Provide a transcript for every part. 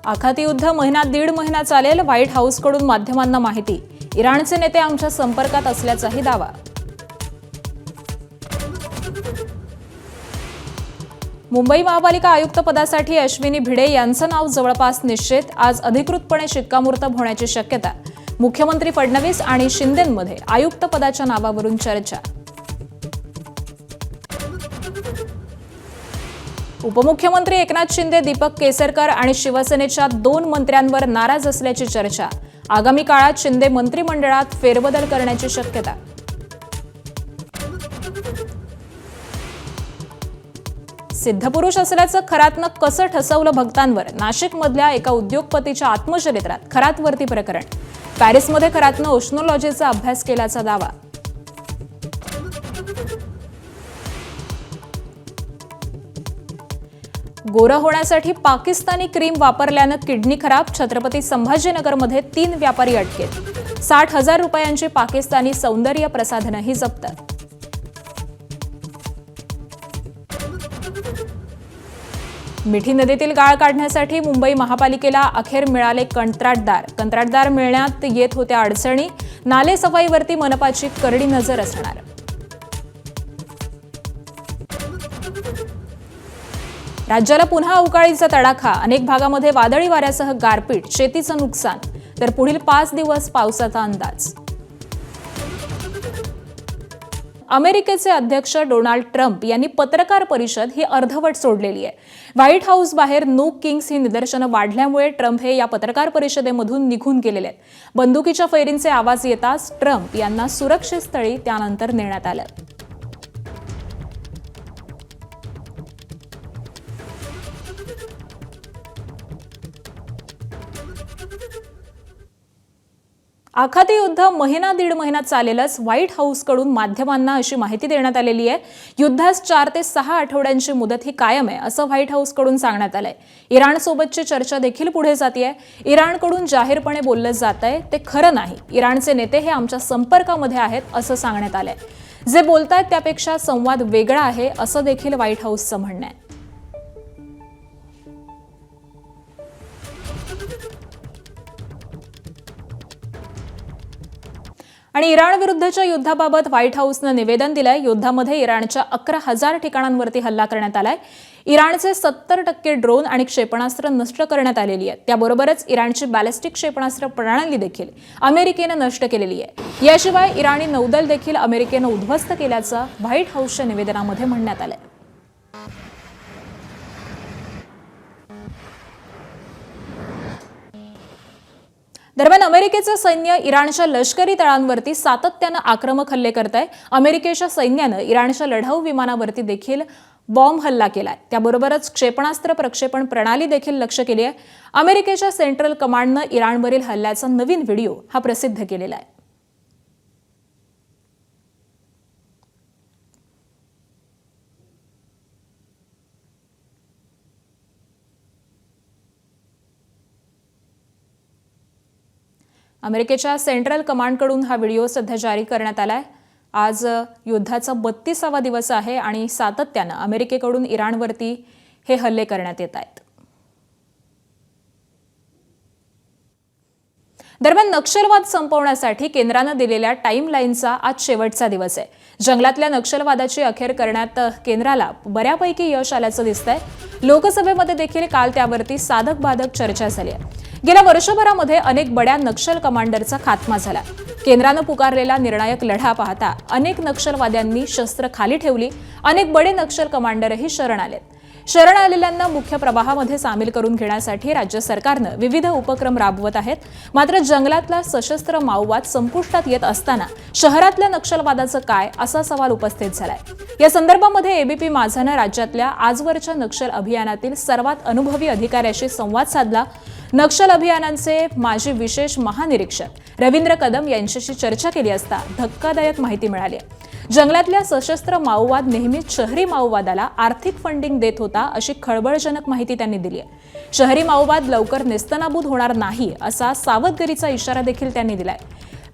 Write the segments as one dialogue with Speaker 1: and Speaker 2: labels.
Speaker 1: आखाती युद्ध दीड महिना चालेल, व्हाईट हाऊसकडून माध्यमांना माहिती. इराणचे नेते आमच्या संपर्कात असल्याचाही दावा. मुंबई महापालिका आयुक्त पदासाठी अश्विनी भिडे यांचं नाव जवळपास निश्चित. आज अधिकृतपणे शिक्कामोर्तब होण्याची शक्यता. मुख्यमंत्री फडणवीस आणि शिंदेंमध्ये आयुक्त पदाच्या नावावरून चर्चा. उपमुख्यमंत्री एकनाथ शिंदे, दीपक केसरकर आणि शिवसेनेच्या 2 मंत्र्यांवर नाराज असल्याची चर्चा. आगामी काळात शिंदे मंत्रिमंडळात फेरबदल करण्याची शक्यता. सिद्धपुरुष असल्याचं खरातनं कसं ठसवलं भक्तांवर. नाशिकमधल्या एका उद्योगपतीच्या आत्मचरित्रात खरातवरती प्रकरण. पॅरिसमध्ये खरातनं ओशनोलॉजीचा अभ्यास केल्याचा दावा. गोरं होण्यासाठी पाकिस्तानी क्रीम वापरल्यानं किडनी खराब. छत्रपती संभाजीनगरमध्ये 3 व्यापारी अटकेत. 60,000 रुपयांची पाकिस्तानी सौंदर्य प्रसाधनंही जप्त. मिठी नदीतील गाळ काढण्यासाठी मुंबई महापालिकेला अखेर मिळाले कंत्राटदार मिळण्यात येत होत्या अडचणी. नाले सफाईवरती मनपाची करडी नजर असणार. राज्याला पुन्हा अवकाळीचा तडाखा. अनेक भागामध्ये वादळी वाऱ्यासह गारपीट. शेतीचं नुकसान. तर पुढील 5 दिवस पावसाचा अंदाज. अमेरिकेचे अध्यक्ष डोनाल्ड ट्रम्प यांनी पत्रकार परिषद ही अर्धवट सोडलेली आहे. व्हाईट हाऊस बाहेर नो किंग्स ही निदर्शनं वाढल्यामुळे ट्रम्प हे या पत्रकार परिषदेमधून निघून गेलेले आहेत. बंदुकीच्या फैरींचे आवाज येताच ट्रम्प यांना सुरक्षित स्थळी त्यानंतर नेण्यात आलं. आखाती युद्ध दीड महिना चालेलच. व्हाईट हाऊसकडून माध्यमांना अशी माहिती देण्यात आलेली आहे. युद्धास 4 ते 6 आठवड्यांची मुदत ही कायम आहे असं व्हाईट हाऊसकडून सांगण्यात आलंय. इराणसोबतची चर्चा देखील पुढे जातीये. इराणकडून जाहीरपणे बोललं जातंय ते खरं नाही. इराणचे नेते हे आमच्या संपर्कामध्ये आहेत असं सांगण्यात आलंय. जे बोलतायत त्यापेक्षा संवाद वेगळा आहे असं देखील व्हाईट हाऊसचं म्हणणं आहे. आणि इराण विरुद्धच्या युद्धाबाबत व्हाईट हाऊसनं निवेदन दिलंय. युद्धामध्ये इराणच्या 11,000 ठिकाणांवरती हल्ला करण्यात आलाय. इराणचे 70% ड्रोन आणि क्षेपणास्त्र नष्ट करण्यात आलेली आहेत. त्याबरोबरच इराणची बॅलिस्टिक क्षेपणास्त्र प्रणाली देखील अमेरिकेनं नष्ट केलेली आहे. याशिवाय इराणी नौदल देखील अमेरिकेनं उद्ध्वस्त केल्याचं व्हाईट हाऊसच्या निवेदनामध्ये म्हणण्यात आलंय. दरम्यान अमेरिकेचं सैन्य इराणच्या लष्करी तळांवरती सातत्यानं आक्रमक हल्ले करत आहे. अमेरिकेच्या सैन्यानं इराणच्या लढाऊ विमानावरती देखील बॉम्ब हल्ला केलाय. त्याबरोबरच क्षेपणास्त्र प्रक्षेपण प्रणाली देखील लक्ष्य केली आहे. अमेरिकेच्या सेंट्रल कमांडनं इराणवरील हल्ल्याचा नवीन व्हिडिओ हा प्रसिद्ध केलेला आहे. अमेरिकेच्या सेंट्रल कमांडकडून हा व्हिडिओ सध्या जारी करण्यात आलाय. आज युद्धाचा 32वा दिवस आहे आणि सातत्यानं अमेरिकेकडून इराणवरती हे हल्ले करण्यात येत आहेत. दरम्यान नक्षलवाद संपवण्यासाठी केंद्रानं दिलेल्या टाईमलाईनचा आज शेवटचा दिवस आहे. जंगलातल्या नक्षलवादाची अखेर करण्यात केंद्राला बऱ्यापैकी यश आल्याचं दिसतंय. लोकसभेमध्ये देखील काल त्यावरती साधक बाधक चर्चा झाली आहे. गेल्या वर्षभरामध्ये अनेक बड्या नक्षल कमांडरचा खात्मा झाला. केंद्रानं पुकारलेला निर्णायक लढा पाहता अनेक नक्षलवाद्यांनी शस्त्र खाली ठेवली. अनेक बडे नक्षल कमांडरही शरण आलेत. शरण आलेल्यांना मुख्य प्रवाहामध्ये सामील करून घेण्यासाठी राज्य सरकारनं विविध उपक्रम राबवत आहेत. मात्र जंगलातला सशस्त्र माओवाद संपुष्टात येत असताना शहरातल्या नक्षलवादाचं काय असा सवाल उपस्थित झालाय. या संदर्भामध्ये एबीपी माझानं राज्यातल्या आजवरच्या नक्षल अभियानातील सर्वात अनुभवी अधिकाऱ्याशी संवाद साधला. नक्षल अभियानांचे माजी विशेष महानिरीक्षक रवींद्र कदम यांच्याशी चर्चा केली असता धक्कादायक माहिती मिळाली. जंगलातल्या सशस्त्र माओवाद नेहमीच शहरी माओवादाला आर्थिक फंडिंग देत होता अशी खळबळजनक माहिती त्यांनी दिली आहे. शहरी माओवाद लवकर नेस्तनाबूत होणार नाही असा सावधगिरीचा इशारा देखील त्यांनी दिलाय.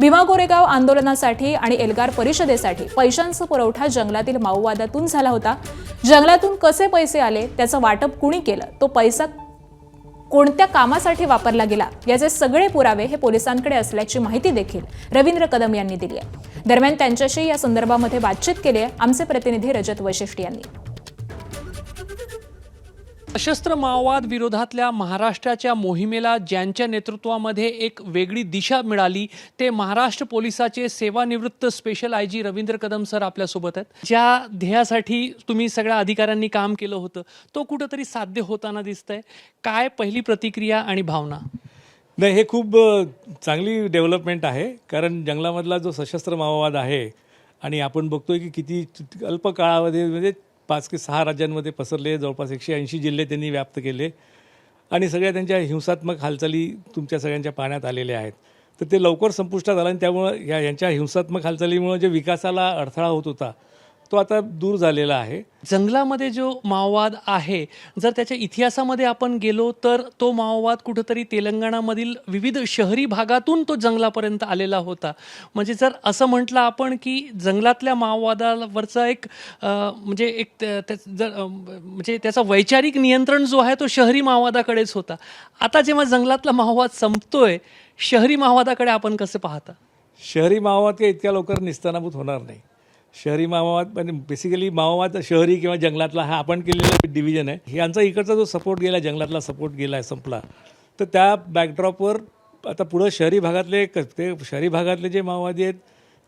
Speaker 1: भीमा कोरेगाव आंदोलनासाठी आणि एल्गार परिषदेसाठी पैशांचा पुरवठा जंगलातील माओवादातून झाला होता. जंगलातून कसे पैसे आले, त्याचं वाटप कुणी केलं, तो पैसा कोणत्या कामासाठी वापरला गेला याचे सगळे पुरावे हे पोलिसांकडे असल्याची माहिती देखील रवींद्र कदम यांनी दिली आहे। दरम्यान त्यांच्याशी या संदर्भामध्ये बातचीत केली आहे आमचे प्रतिनिधी रजत वशिष्ठ यांनी।
Speaker 2: सशस्त्र माओवाद विरोधातल्या महाराष्ट्राच्या मोहिमेला ज्यांच्या नेतृत्वामध्ये एक वेगळी दिशा मिळाली ते महाराष्ट्र पोलिसाचे सेवानिवृत्त special IG Ravindra Kadam sir आपल्यासोबत आहेत। ज्या ध्येयासाठी तुम्ही सगळ्या अधिकाऱ्यांनी काम केलं होतं तो कुठेतरी साध्य होताना दिसतंय, काय पहिली प्रतिक्रिया आणि भावना?
Speaker 3: नाही, हे खूप चांगली डेव्हलपमेंट आहे, कारण जंगलामधला जो सशस्त्र माओवाद आहे आणि आपण बघतोय की किती अल्प काळामध्ये म्हणजे 5 की 6 राज्यांमध्ये पसरले, जवळपास 180 जिल्हे त्यांनी व्याप्त केले आणि सगळ्या त्यांच्या हिंसात्मक हालचाली तुमच्या सगळ्यांच्या पाहण्यात आलेल्या आहेत। तर ते लवकर संपुष्टात आलं आणि त्यामुळं यांच्या हिंसात्मक हालचालीमुळे जे विकासाला अडथळा होत होता तो आता दूर झालेला आहे।
Speaker 2: जंगलामध्ये जो माओवाद आहे, जर त्याच्या इतिहासामध्ये आपण गेलो तर तो माओवाद कुठेतरी तेलंगणामधील विविध शहरी भागातून तो जंगलापर्यंत आलेला होता। म्हणजे जर असं म्हटलं आपण की जंगलातल्या माओवादावरचा एक म्हणजे त्याचा वैचारिक नियंत्रण जो आहे तो शहरी माओवादाकडेच होता। आता जेव्हा जंगलातला माओवाद संपतोय, शहरी माओवादाकडे आपण कसे पाहता?
Speaker 3: शहरी माओवाद काही इतक्या लवकर निस्तानाभूत होणार नाही। शहरी माओवाद म्हणजे बेसिकली माओवाद शहरी किंवा जंगलातला हा आपण केलेला डिव्हिजन आहे। यांचा इकडचा जो सपोर्ट गेला, जंगलातला सपोर्ट गेला आहे, संपला, तर त्या बॅकड्रॉपवर आता पुढं शहरी भागातले जे माओवादी आहेत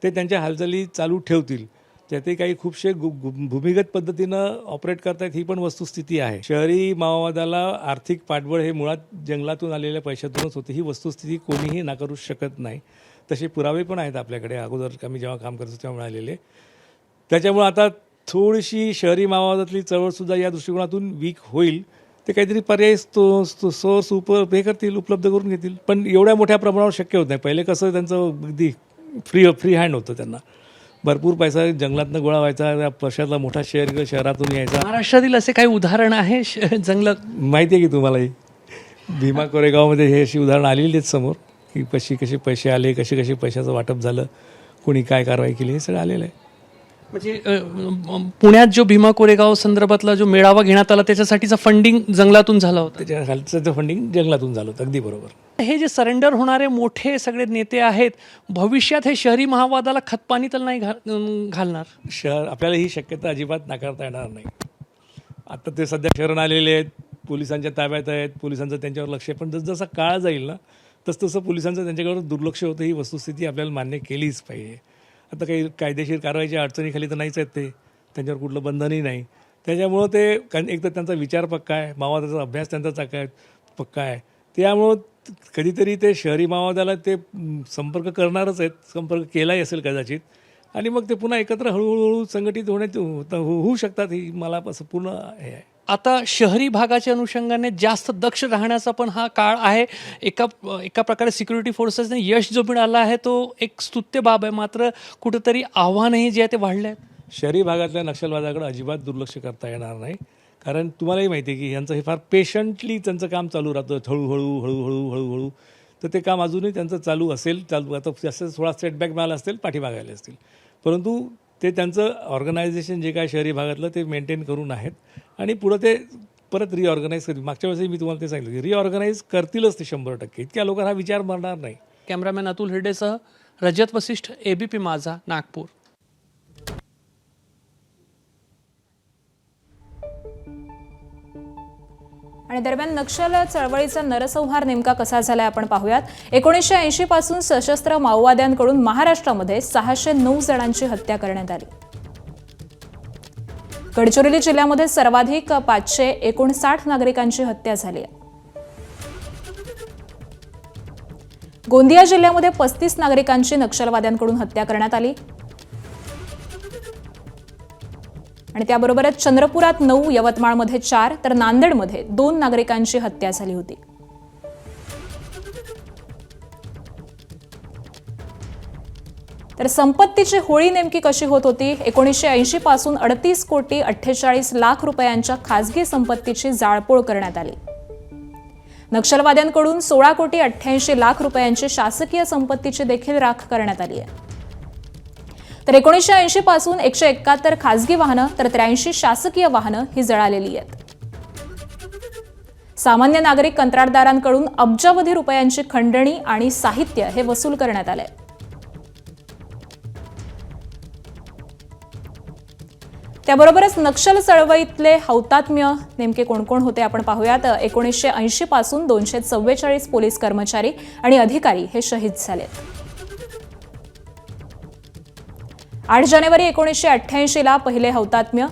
Speaker 3: ते त्यांच्या हालचाली चालू ठेवतील। त्यातही काही खूपशे भूमिगत पद्धतीनं ऑपरेट करतायत, ही पण वस्तुस्थिती आहे। शहरी माओवादाला आर्थिक पाठबळ हे मुळात जंगलातून आलेल्या पैशातूनच होते, ही वस्तुस्थिती कोणीही नाकारू शकत नाही। तसे पुरावे पण आहेत आपल्याकडे, अगोदर आम्ही जेव्हा काम करतो तेव्हा मिळालेले। त्याच्यामुळे आता थोडीशी शहरी माओवादातली चळवळसुद्धा या दृष्टिकोनातून वीक होईल। ते काहीतरी पर्याय सोर्स हे करतील, उपलब्ध करून घेतील, पण एवढ्या मोठ्या प्रमाणावर शक्य होत नाही। पहिले कसं त्यांचं अगदी फ्री हँड होतं, त्यांना भरपूर पैसा जंगलातनं गोळा व्हायचा, पक्षातला मोठा शहरातून यायचा।
Speaker 2: महाराष्ट्रातील असे काही उदाहरण आहे जंगलात?
Speaker 3: माहिती आहे की तुम्हाला, भीमा कोरेगावमध्ये हे अशी उदाहरणं आलेली आहेत समोर की कसे पैसे आले, कसे पैशाचं वाटप झालं, कोणी काय कारवाई केली, हे सगळं आलेलं आहे।
Speaker 2: म्हणजे पुण्यात जो भीमा कोरेगाव संदर्भातला जो मेळावा घेण्यात आला त्याच्यासाठीचं फंडिंग जंगलातून झालं होतं,
Speaker 3: त्याच्या खालचं फंडिंग जंगलातून झालं होतं, अगदी बरोबर।
Speaker 2: हे जे सरेंडर होणारे मोठे सगळे नेते आहेत, भविष्यात हे शहरी माओवादाला खतपाणी तर नाही घालणार?
Speaker 3: आपल्याला ही शक्यता अजिबात नाकारता येणार नाही। आता ते सध्या शरण आलेले आहेत, पोलिसांच्या ताब्यात आहेत, पोलिसांचं त्यांच्यावर लक्ष आहे, पण जसजसा काळ जाईल ना तसं पोलिसांचं त्यांच्याकडे दुर्लक्ष होतं, ही वस्तुस्थिती आपल्याला मान्य केलीच पाहिजे। आता काही कायदेशीर कारवाईच्या अडचणीखाली तर नाहीच आहेत ते, त्यांच्यावर कुठलं बंधनही नाही। त्याच्यामुळं ते एक तर त्यांचा विचार पक्का आहे, माओवादाचा अभ्यास त्यांचा पक्का आहे, त्यामुळं कधीतरी ते शहरी माओवादाला ते संपर्क करणारच आहेत, संपर्क केलाही असेल कदाचित, आणि मग ते पुन्हा एकत्र हळूहळू संघटित होऊ शकतात, ही मला असं पूर्ण हे आहे।
Speaker 2: आता शहरी भागाच्या अनुषंगाने जास्त दक्ष राहण्याचा पण हा काळ आहे। एका प्रकारे सिक्युरिटी फोर्सेसने यश जो मिळाला आहे तो एक स्तुत्य बाब आहे, मात्र कुठेतरी आव्हानही जे आहे ते वाढले आहेत।
Speaker 3: शहरी भागातल्या नक्षलवादाकडे अजिबात दुर्लक्ष करता येणार नाही, कारण तुम्हालाही माहिती आहे की यांचं हे फार पेशंटली त्यांचं काम चालू राहतं, हळूहळू तर ते काम अजूनही त्यांचं चालू आता जास्त थोडा सेटबॅक मिळाला असतील, पाठीमागायला असतील, परंतु ते त्यांचं ऑर्गनायझेशन जे काय शहरी भागातलं ते मेंटेन करून आहेत आणि पुढं ते परत रिऑर्गनाईज करतील। मागच्या वेळेस मी तुम्हाला ते सांगितलं की रिऑर्गनाईज करतीलच ते 100%, इतक्या लोकांना हा विचार मारणार नाही।
Speaker 2: कॅमेरामॅन अतुल हिरडेसह रजत वशिष्ठ, ABP माझा, नागपूर।
Speaker 1: आणि दरम्यान नक्षल चळवळीचा नरसंहार नेमका कसा झालाय आपण पाहूयात। 1980 पासून सशस्त्र माओवाद्यांकडून महाराष्ट्रामध्ये 609 जणांची हत्या करण्यात आली। गडचिरोली जिल्ह्यामध्ये सर्वाधिक 559 नागरिकांची हत्या झाली आहे। गोंदिया जिल्ह्यामध्ये 35 नागरिकांची नक्षलवाद्यांकडून हत्या करण्यात आली आणि त्याबरोबरच चंद्रपुरात 9, यवतमाळमध्ये 4 तर नांदेडमध्ये 2 नागरिकांची हत्या झाली होती। तर संपत्तीची होळी नेमकी कशी होत होती? 1980 पासून 38 कोटी 48 लाख रुपयांच्या खासगी संपत्तीची जाळपोळ करण्यात आली। नक्षलवाद्यांकडून 16 कोटी 88 लाख रुपयांची शासकीय संपत्तीची देखील राख करण्यात आली आहे। तर 1980 पासून 171 खासगी वाहनं तर 83 शासकीय वाहनं ही जळालेली आहेत। सामान्य नागरिक कंत्राटदारांकडून अब्जावधी रुपयांची खंडणी आणि साहित्य हे वसूल करण्यात आले. त्याबरोबरच नक्षल चळवळीतले हौतात्म्य नेमके कोण कोण होते आपण पाहूयात. 1980 पासून 244 पोलीस कर्मचारी आणि अधिकारी हे शहीद झालेत. 8 जानेवारी 1988 ला पहिले हौतात्म्य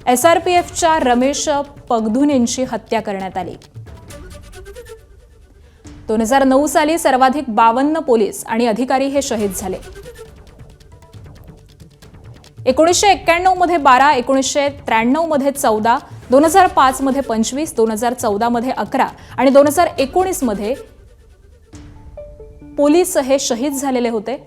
Speaker 1: SRPFच्या रमेश पगधुनेंची हत्या करण्यात आली. 2009 साली सर्वाधिक 52 पोलीस आणि अधिकारी हे शहीद झाले. 1991 मध्ये 12, 1993 मध्ये 14, 2005 मध्ये 25, 2014 मध्ये 11 आणि 2019 मध्ये पोलीस हे शहीद झालेले होते.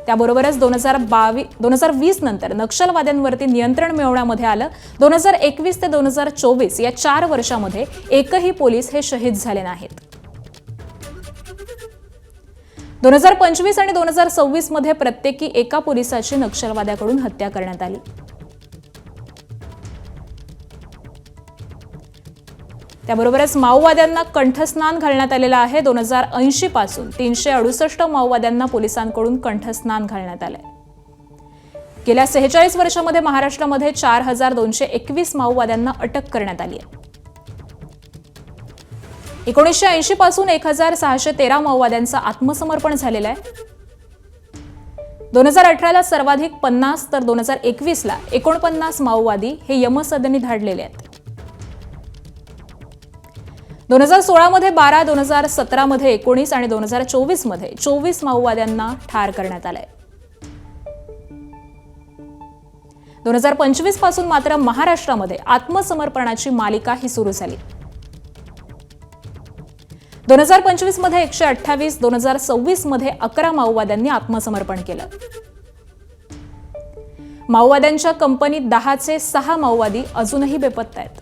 Speaker 1: त्याबरोबरच 2020 नंतर नक्षलवाद्यांवरती नियंत्रण मिळवण्यामध्ये आलं. 2021 ते 2024 या 4 वर्षामध्ये एकही पोलीस हे शहीद झाले नाहीत. 2025 आणि 2026 मध्ये प्रत्येकी एका पोलिसाची नक्षलवाद्याकडून हत्या करण्यात आली. त्याबरोबरच माओवाद्यांना कंठस्नान घालण्यात आलेलं आहे. 2080 पासून 368 माओवाद्यांना पोलिसांकडून कंठस्नान घालण्यात आलंय. गेल्या 46 वर्षामध्ये महाराष्ट्रामध्ये 4221 माओवाद्यांना अटक करण्यात आली आहे. 1980 पासून 1613 माओवाद्यांचं आत्मसमर्पण झालेलं आहे. 2018 ला सर्वाधिक 50 तर 2021 ला 49 माओवादी हे यमसदनी धाडलेले आहेत. 2016 मध्ये 12, 2017 मध्ये 19 आणि 2024 मध्ये 24 माओवाद्यांना ठार करण्यात आलंय. 2025 पासून मात्र महाराष्ट्रामध्ये आत्मसमर्पणाची मालिका ही सुरू झाली. 2025 मध्ये 128, 2026 मध्ये 11 माओवाद्यांनी आत्मसमर्पण केलं. माओवाद्यांच्या कंपनीत 10चे 6 माओवादी अजूनही बेपत्ता आहेत.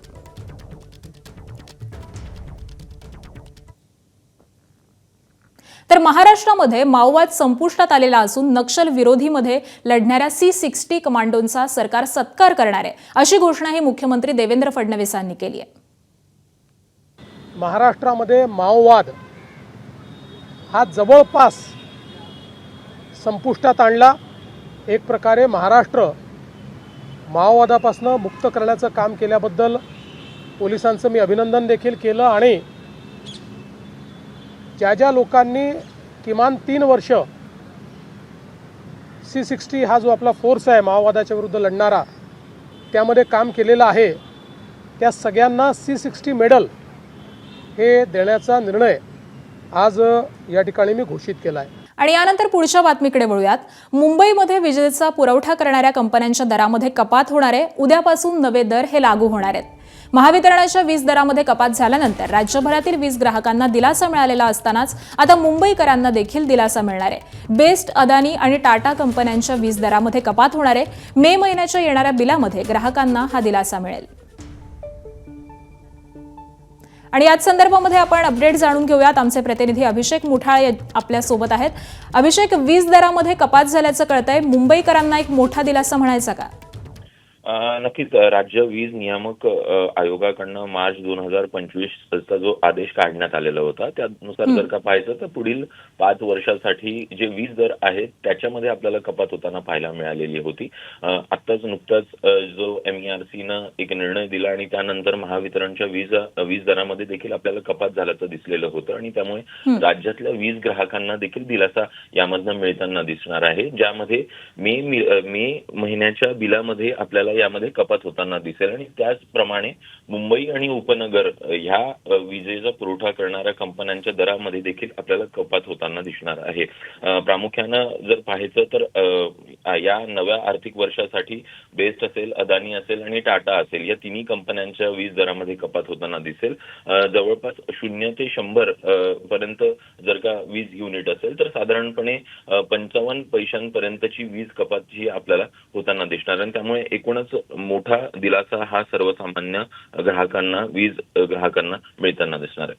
Speaker 1: तर महाराष्ट्रामध्ये माओवाद संपुष्टात आलेला असून नक्षल विरोधीमध्ये लढणाऱ्या C60 कमांडोंचा सरकार सत्कार करणार आहे, अशी घोषणाही मुख्यमंत्री देवेंद्र फडणवीसांनी केली आहे.
Speaker 4: महाराष्ट्रामध्ये माओवाद हा जवळपास संपुष्टात आणला. एक प्रकारे महाराष्ट्र माओवादापासून मुक्त करण्याचं काम केल्याबद्दल पोलिसांचं मी अभिनंदन देखील केलं. आणि ज्या ज्या लोकांनी किमान 3 वर्ष C60 हा जो आपला फोर्स आहे माओवादाच्या विरुद्ध लढणारा त्यामध्ये काम केलेलं आहे, त्या सगळ्यांना C60 मेडल हे देण्याचा निर्णय आज या ठिकाणी मी घोषित केला आहे.
Speaker 1: आणि यानंतर पुढच्या बातमीकडे वळूयात. मुंबईमध्ये विजेचा पुरवठा करणाऱ्या कंपन्यांच्या दरामध्ये कपात होणार आहे. उद्यापासून नवे दर हे लागू होणार आहेत. महावितरणाच्या वीज दरामध्ये कपात झाल्यानंतर राज्यभरातील वीज ग्राहकांना दिलासा मिळालेला असतानाच आता मुंबईकरांना देखील दिलासा मिळणार आहे. बेस्ट, अदानी आणि टाटा कंपन्यांच्या वीज दरामध्ये कपात होणार आहे. मे महिन्याच्या येणाऱ्या बिलामध्ये ग्राहकांना हा दिलासा मिळेल. आणि याच संदर्भामध्ये आपण अपडेट जाणून घेऊयात. आमचे प्रतिनिधी अभिषेक मुठाळे आपल्या सोबत आहेत. अभिषेक, वीज दरामध्ये कपात झाल्याचं कळतंय, मुंबईकरांना एक मोठा दिलासा म्हणायचा का?
Speaker 5: नक्कीच. राज्य वीज नियामक आयोगाकडनं मार्च 2025 चा जो आदेश काढण्यात आलेला होता त्यानुसार जर का पाहायचं तर पुढील 5 वर्षासाठी जे वीज दर आहेत त्याच्यामध्ये आपल्याला कपात होताना पाहायला मिळालेली होती. आत्ताच नुकताच जो MERCनं एक निर्णय दिला आणि त्यानंतर महावितरणच्या वीज दरामध्ये देखील आपल्याला कपात झाल्याचं दिसलेलं होतं आणि त्यामुळे राज्यातल्या वीज ग्राहकांना देखील दिलासा यामधनं मिळताना दिसणार आहे, ज्यामध्ये मे महिन्याच्या बिलामध्ये आपल्याला यामध्ये कपात होताना दिसेल. आणि त्याचप्रमाणे मुंबई आणि उपनगर ह्या विजेचा पुरवठा करणाऱ्या कंपन्यांच्या दरामध्ये देखील आपल्याला कपात होताना दिसणार आहे. प्रामुख्यानं जर पाहायचं तर या नव्या आर्थिक वर्षासाठी बेस्ट असेल, अदानी असेल आणि टाटा असेल या तिन्ही कंपन्यांच्या वीज दरामध्ये कपात होताना दिसेल. जवळपास 0 ते 100 पर्यंत जर का वीज युनिट असेल तर साधारणपणे 55 पैशांपर्यंतची वीज कपात ही आपल्याला होताना दिसणार आणि त्यामुळे एकूणच मोठा दिलासा हा सर्वसामान्य ग्राहकांना, वीज ग्राहकांना मिळताना दिसणार आहे.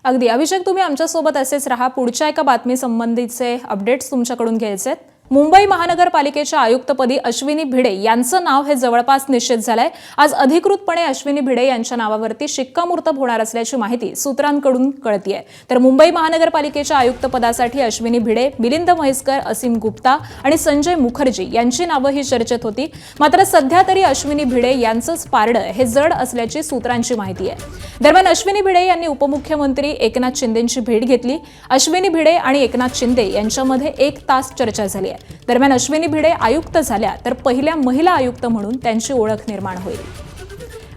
Speaker 1: अगदी. अभिषेक, तुम्ही आमच्यासोबत असेच राहा. पुढच्या एका बातमी संबंधीचे अपडेट्स तुमच्याकडून घ्यायचे आहेत. मुंबई महानगरपालिकेच्या आयुक्तपदी अश्विनी भिडे यांचं नाव हे जवळपास निश्चित झालंय. आज अधिकृतपणे अश्विनी भिडे यांच्या नावावरती शिक्कामोर्तब होणार असल्याची माहिती सूत्रांकडून कळतीये. तर मुंबई महानगरपालिकेच्या आयुक्तपदासाठी अश्विनी भिडे, मिलिंद म्हैसकर, असीम गुप्ता आणि संजय मुखर्जी यांची नावं ही चर्चेत होती. मात्र सध्या तरी अश्विनी भिडे यांचंच पारडं हे जड असल्याची सूत्रांची माहिती आहे. दरम्यान अश्विनी भिडे यांनी उपमुख्यमंत्री एकनाथ शिंदेंची भेट घेतली. अश्विनी भिडे आणि एकनाथ शिंदे यांच्यामध्ये 1 तास चर्चा झाली. दरम्यान अश्विनी भिडे आयुक्त झाल्या तर पहिल्या महिला आयुक्त म्हणून त्यांची ओळख निर्माण होईल.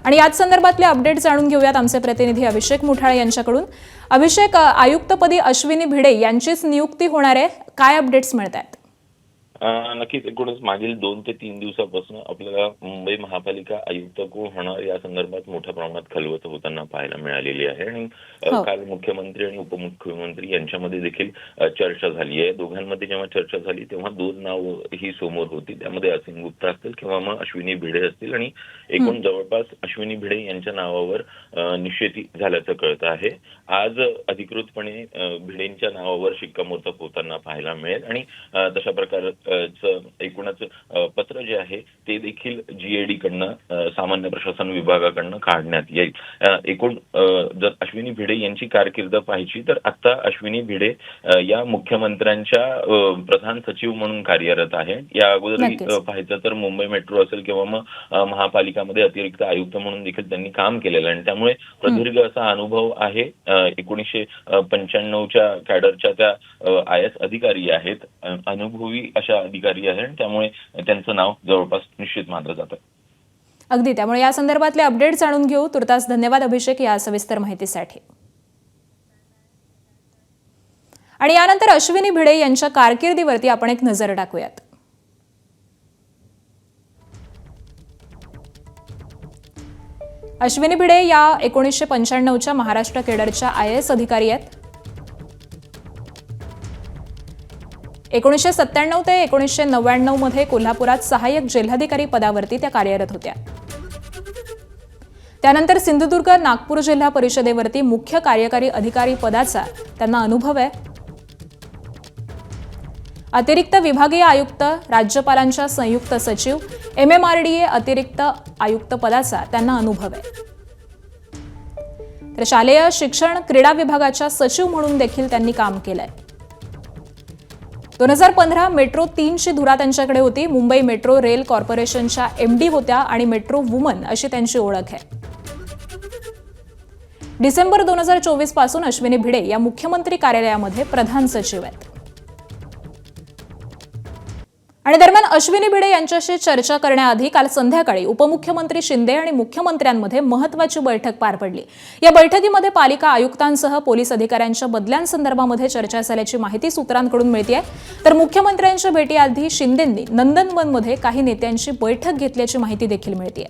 Speaker 1: आणि याच संदर्भातले अपडेट जाणून घेऊयात आमचे प्रतिनिधी अभिषेक मुठाळे यांच्याकडून. अभिषेक, आयुक्तपदी अश्विनी भिडे यांचीच नियुक्ती होणार आहे, काय अपडेट्स मिळतात?
Speaker 5: नक्कीच एकूणच मागील 2 ते 3 दिवसापासून आपल्याला मुंबई महापालिका आयुक्त कोण होणार या संदर्भात मोठ्या प्रमाणात खलबत होताना पाहायला मिळालेली आहे. आणि काल मुख्यमंत्री आणि उपमुख्यमंत्री यांच्यामध्ये देखील चर्चा झाली आहे. दोघांमध्ये जेव्हा चर्चा झाली तेव्हा 2 नावं ही समोर होती. त्यामध्ये असीम गुप्ता असतील किंवा मग अश्विनी भिडे असतील. आणि एकूण जवळपास अश्विनी भिडे यांच्या नावावर निश्चिती झाल्याचं कळतं आहे. आज अधिकृतपणे भिडेंच्या नावावर शिक्कामोर्तब होताना पाहायला मिळेल. आणि तशा प्रकारे एकूणच पत्र जे आहे ते देखील GAD कडनं, सामान्य प्रशासन विभागाकडनं काढण्यात येईल. एकूण जर अश्विनी भिडे यांची कारकीर्द पाहायची तर आता अश्विनी भिडे या मुख्यमंत्र्यांच्या प्रधान सचिव म्हणून कार्यरत आहे. या अगोदर पाहायचं तर मुंबई मेट्रो असेल किंवा मग महापालिकामध्ये अतिरिक्त आयुक्त म्हणून देखील त्यांनी काम केलेलं आहे. आणि त्यामुळे प्रदीर्घ असा अनुभव आहे. 1995च्या कॅडरच्या त्या IS अधिकारी आहेत, अनुभवी अशा अधिकारी आहे. त्यामुळे त्यांचं नाव जवळपास निश्चित मानलं जातं.
Speaker 1: अगदी, त्यामुळे या संदर्भातले अपडेट जाणून घेऊ. तुर्तास धन्यवाद अभिषेक या सविस्तर माहितीसाठी. आणि यानंतर अश्विनी भिडे यांच्या कारकिर्दीवरती आपण एक नजर टाकूयात. अश्विनी भिडे या 1995च्या महाराष्ट्र केडरच्या IAS अधिकारी आहेत. 1997 ते 1999 मध्ये कोल्हापुरात सहाय्यक जिल्हाधिकारी पदावरती त्या कार्यरत होत्या. त्यानंतर सिंधुदुर्ग, नागपूर जिल्हा परिषदेवरती मुख्य कार्यकारी अधिकारी पदाचा त्यांना अनुभव आहे. अतिरिक्त विभागीय आयुक्त, राज्यपालांच्या संयुक्त सचिव, MMRDA अतिरिक्त आयुक्त पदाचा त्यांना अनुभव आहे. तर शालेय शिक्षण क्रीडा विभागाच्या सचिव म्हणून देखील त्यांनी काम केलंय. 2015 मेट्रो 3ची धुरा त्यांच्याकडे होती. मुंबई मेट्रो रेल कॉर्पोरेशनच्या MD होत्या आणि मेट्रो वुमन अशी त्यांची ओळख आहे. डिसेंबर 2024 पासून अश्विनी भिडे या मुख्यमंत्री कार्यालयामध्ये प्रधान सचिव आहेत. आणि दरम्यान अश्विनी भिडे यांच्याशी चर्चा करण्याआधी काल संध्याकाळी उपमुख्यमंत्री शिंदे आणि मुख्यमंत्र्यांमध्ये महत्त्वाची बैठक पार पडली. या बैठकीमध्ये पालिका आयुक्तांसह पोलीस अधिकाऱ्यांच्या बदल्यांसंदर्भामध्ये चर्चा झाल्याची माहिती सूत्रांकडून मिळतेय. तर मुख्यमंत्र्यांच्या भेटीआधी शिंदेंनी नंदनवनमध्ये काही नेत्यांची बैठक घेतल्याची माहिती देखील मिळतेय.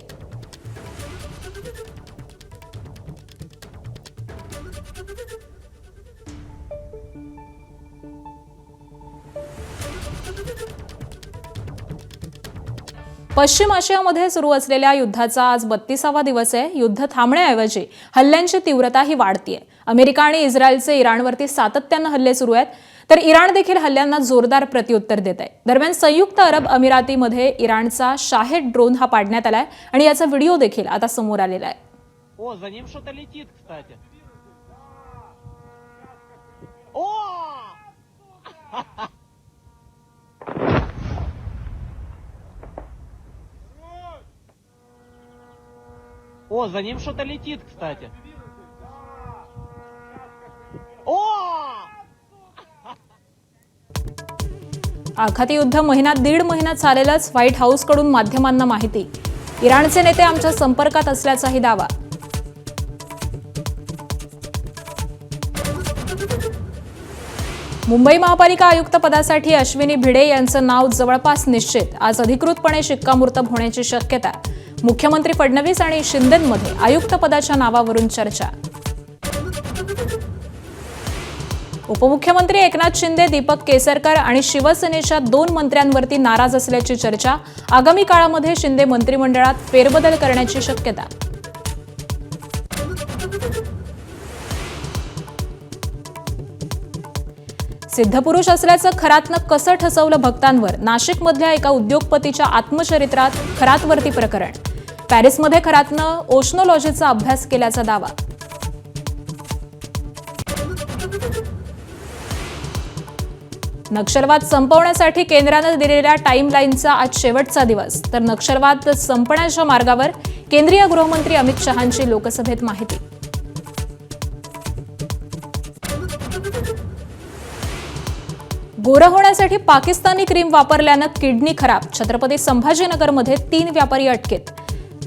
Speaker 1: पश्चिम आशियामध्ये सुरू असलेल्या युद्धाचा आज 32वा दिवस आहे. युद्ध थांबण्याऐवजी हल्ल्यांची तीव्रता ही वाढतीये. अमेरिका आणि इस्रायलचे इराणवरती सातत्यानं हल्ले सुरू आहेत. तर इराण देखील हल्ल्यांना जोरदार प्रत्युत्तर देत आहे. दरम्यान संयुक्त अरब अमिरातीमध्ये इराणचा शाहेद ड्रोन हा पाडण्यात आलाय आणि याचा व्हिडिओ देखील आता समोर आलेला आहे.
Speaker 6: О, за ним что-то летит, кстати. О!
Speaker 1: आखाती युद्ध महिना 1.5 महिना चालेलच, व्हाईट हाऊसकडून माध्यमांना माहिती. इराणचे नेते आमच्या संपर्कात असल्याचाही दावा. मुंबई महापालिका आयुक्त पदासाठी अश्विनी भिडे यांचं नाव जवळपास निश्चित. आज अधिकृतपणे शिक्कामोर्तब होण्याची शक्यता. मुख्यमंत्री फडणवीस आणि शिंदेंमध्ये आयुक्त पदाच्या नावावरून चर्चा. उपमुख्यमंत्री एकनाथ शिंदे, दीपक केसरकर आणि शिवसेनेच्या 2 मंत्र्यांवरती नाराज असल्याची चर्चा. आगामी काळामध्ये शिंदे मंत्रिमंडळात फेरबदल करण्याची शक्यता. सिद्धपुरुष असल्याचं खरातनं कसं ठसवलं भक्तांवर, नाशिकमधल्या एका उद्योगपतीच्या आत्मचरित्रात खरातवरती प्रकरण. पॅरिसमध्ये खरातनं ओशनोलॉजीचा अभ्यास केल्याचा दावा. नक्षलवाद संपवण्यासाठी केंद्रानं दिलेल्या टाईमलाईनचा आज शेवटचा दिवस. तर नक्षलवाद संपण्याच्या मार्गावर केंद्रीय गृहमंत्री अमित शहांची लोकसभेत माहिती. गोरं होण्यासाठी पाकिस्तानी क्रीम वापरल्यानं किडनी खराब. छत्रपती संभाजीनगरमध्ये 3 व्यापारी अटकेत.